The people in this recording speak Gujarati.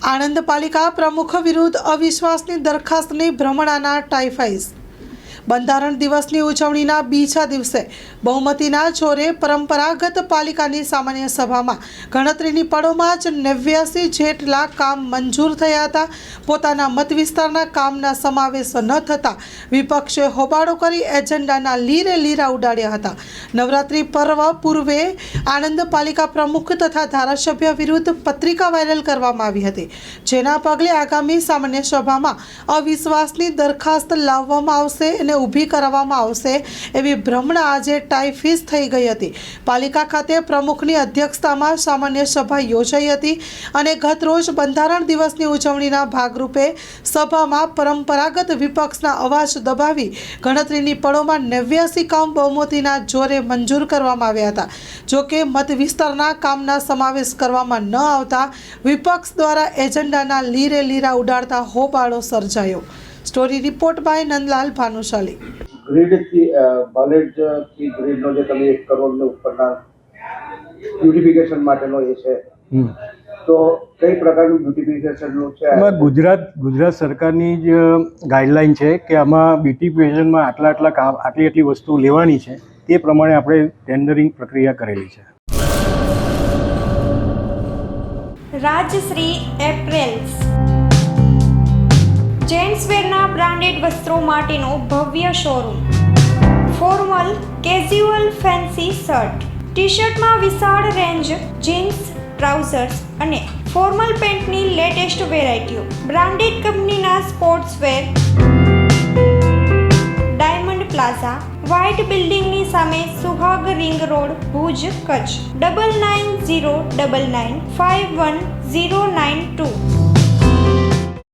આણંદ પાલિકા પ્રમુખ વિરુદ્ધ અવિશ્વાસની દરખાસ્તની ભ્રમણાના ટાઈફાઈસ. બંધારણ દિવસની ઉજવણીના બીજા દિવસે બહુમતીના જોરે પરંપરાગત પાલિકાની સામાન્ય સભામાં ગણતરીની પળોમાં જ 89 જેટલા કામ મંજૂર થયા હતા. પોતાના મત વિસ્તારના કામના સમાવેશ ન થતાં વિપક્ષે હોબાળો કરી એજન્ડાના લીરે લીરા ઉડાડ્યા હતા. નવરાત્રિ પર્વ પૂર્વે આણંદ પાલિકા પ્રમુખ તથા ધારાસભ્ય વિરુદ્ધ પત્રિકા વાયરલ કરવામાં આવી હતી, જેના પગલે આગામી સામાન્ય સભામાં અવિશ્વાસની દરખાસ્ત લાવવામાં આવશે અને ઊભી કરવામાં આવશે એવી ભ્રમણા આજે ટાઈફીસ થઈ ગઈ હતી. પાલિકા ખાતે પ્રમુખની અધ્યક્ષતામાં સામાન્ય સભા યોજાઈ હતી અને ગત રોજ બંધારણ દિવસની ઉજવણીના ભાગરૂપે સભામાં પરંપરાગત વિપક્ષના અવાજ દબાવી ગણતરીની પળોમાં 89 કામ બહુમતીના જોરે મંજૂર કરવામાં આવ્યા હતા. જોકે મત વિસ્તારના કામના સમાવેશ કરવામાં ન આવતા વિપક્ષ દ્વારા એજન્ડાના લીરે લીરા ઉડાડતા હોબાળો સર્જાયો. Story report by Nandlal Bhanushali. Grid થી નોલેજ થી ગ્રીડનો જે તમે 1 કરોડ ને ઉપરના બ્યુટિફિકેશન માટેનો એ છે, તો કઈ પ્રકારનું બ્યુટિફિકેશનનું છે? એમાં ગુજરાત સરકારની જ ગાઈડલાઈન છે કે આમાં બ્યુટિફિકેશનમાં આટલી વસ્તુ લેવાની છે, તે પ્રમાણે આપણે ટેન્ડરિંગ પ્રક્રિયા કરેલી છે. રાજશ્રી એપ્રેલ્સ જેન્ટ્સવેરના બ્રાન્ડેડ વસ્ત્રો માટેનો ભવ્ય showroom. Formal, casual, fancy shirt, T શર્ટમાં વિશાળ રેન્જ, જીન્સ, ટ્રાઉઝર્સ અને ફોર્મલ પેન્ટની લેટેસ્ટ વેરાયટીઓ. બ્રાન્ડેડ કંપનીના સ્પોર્ટ્સવેર. ડાયમંડ પ્લાઝા, વ્હાઇટ બિલ્ડિંગની સામે, સુહાગ રિંગ રોડ, ભુજ, કચ્છ. 9909951092.